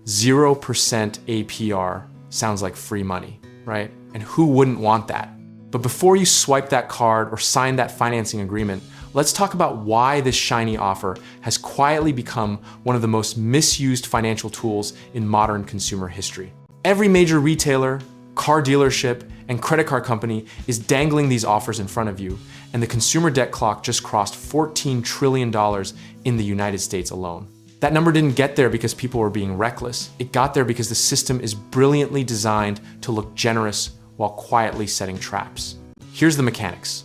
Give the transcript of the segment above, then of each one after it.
0% APR sounds like free money, right? And who wouldn't want that? But before you swipe that card or sign that financing agreement, let's talk about why this shiny offer has quietly become one of the most misused financial tools in modern consumer history. Every major retailer, car dealership, and credit card company is dangling these offers in front of you, and the consumer debt clock just crossed $14 trillion in the United States alone. That number didn't get there because people were being reckless. It got there because the system is brilliantly designed to look generous while quietly setting traps. Here's the mechanics.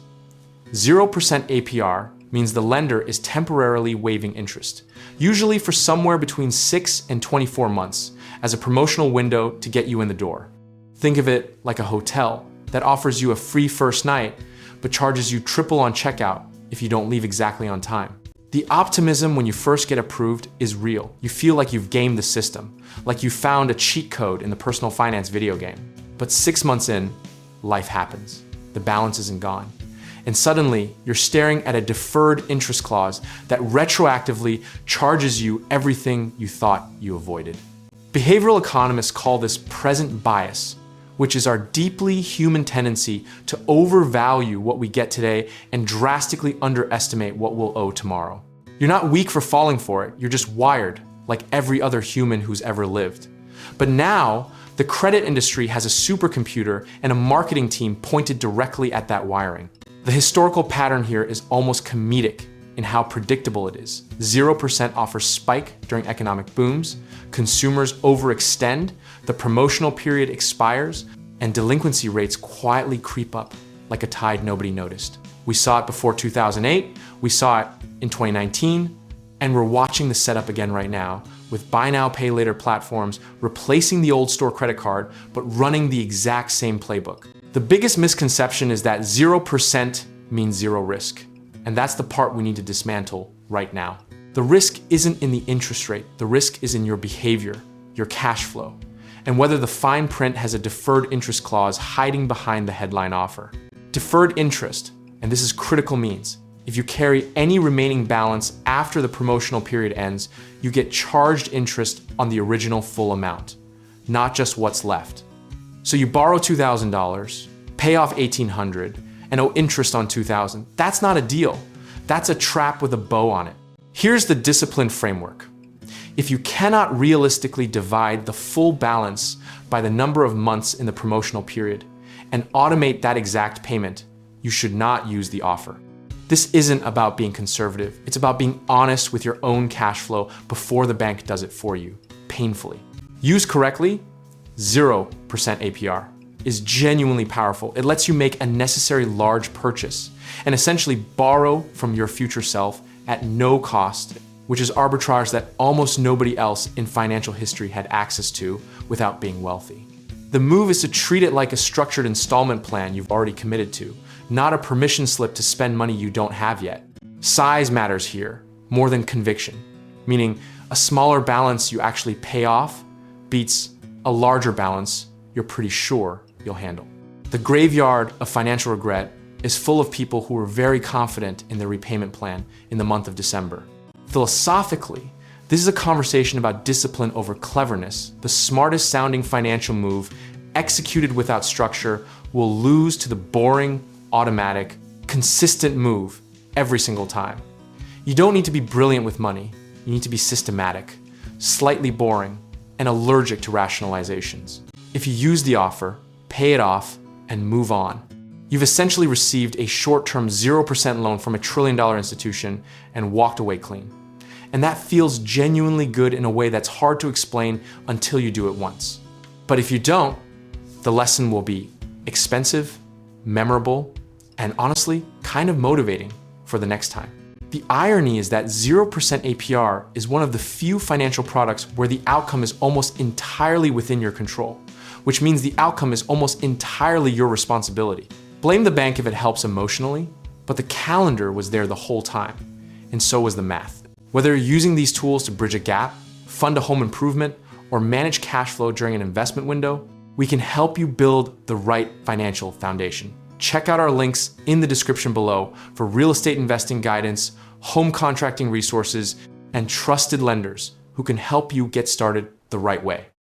0% APR means the lender is temporarily waiving interest, usually for somewhere between 6 and 24 months, as a promotional window to get you in the door. Think of it like a hotel that offers you a free first night, but charges you triple on checkout if you don't leave exactly on time. The optimism when you first get approved is real. You feel like you've gamed the system, like you found a cheat code in the personal finance video game. But 6 months in, life happens. The balance isn't gone. And suddenly, you're staring at a deferred interest clause that retroactively charges you everything you thought you avoided. Behavioral economists call this present bias, which is our deeply human tendency to overvalue what we get today and drastically underestimate what we'll owe tomorrow. You're not weak for falling for it, you're just wired, like every other human who's ever lived. But now, the credit industry has a supercomputer and a marketing team pointed directly at that wiring. The historical pattern here is almost comedic in how predictable it is. 0% offers spike during economic booms, consumers overextend, the promotional period expires, and delinquency rates quietly creep up like a tide nobody noticed. We saw it before 2008, we saw it in 2019, and we're watching the setup again right now with buy now, pay later platforms replacing the old store credit card, but running the exact same playbook. The biggest misconception is that 0% means zero risk. And that's the part we need to dismantle right now. The risk isn't in the interest rate. The risk is in your behavior, your cash flow, and whether the fine print has a deferred interest clause hiding behind the headline offer. Deferred interest, and this is critical means, if you carry any remaining balance after the promotional period ends, you get charged interest on the original full amount, not just what's left. So you borrow $2,000, pay off $1,800, and owe interest on $2,000. That's not a deal. That's a trap with a bow on it. Here's the discipline framework. If you cannot realistically divide the full balance by the number of months in the promotional period and automate that exact payment, you should not use the offer. This isn't about being conservative. It's about being honest with your own cash flow before the bank does it for you, painfully. Used correctly, 0% APR is genuinely powerful. It lets you make a necessary large purchase and essentially borrow from your future self at no cost, which is arbitrage that almost nobody else in financial history had access to without being wealthy. The move is to treat it like a structured installment plan you've already committed to, not a permission slip to spend money you don't have yet. Size matters here more than conviction, meaning a smaller balance you actually pay off beats a larger balance you're pretty sure you'll handle. The graveyard of financial regret is full of people who were very confident in their repayment plan in the month of December. Philosophically, this is a conversation about discipline over cleverness. The smartest sounding financial move, executed without structure, will lose to the boring, automatic, consistent move every single time. You don't need to be brilliant with money. You need to be systematic, slightly boring, and allergic to rationalizations. If you use the offer, pay it off, and move on, you've essentially received a short-term 0% loan from a trillion-dollar institution and walked away clean. And that feels genuinely good in a way that's hard to explain until you do it once. But if you don't, the lesson will be expensive, memorable, and honestly, kind of motivating for the next time. The irony is that 0% APR is one of the few financial products where the outcome is almost entirely within your control, which means the outcome is almost entirely your responsibility. Blame the bank if it helps emotionally, but the calendar was there the whole time, and so was the math. Whether you're using these tools to bridge a gap, fund a home improvement, or manage cash flow during an investment window, we can help you build the right financial foundation. Check out our links in the description below for real estate investing guidance, home contracting resources, and trusted lenders who can help you get started the right way.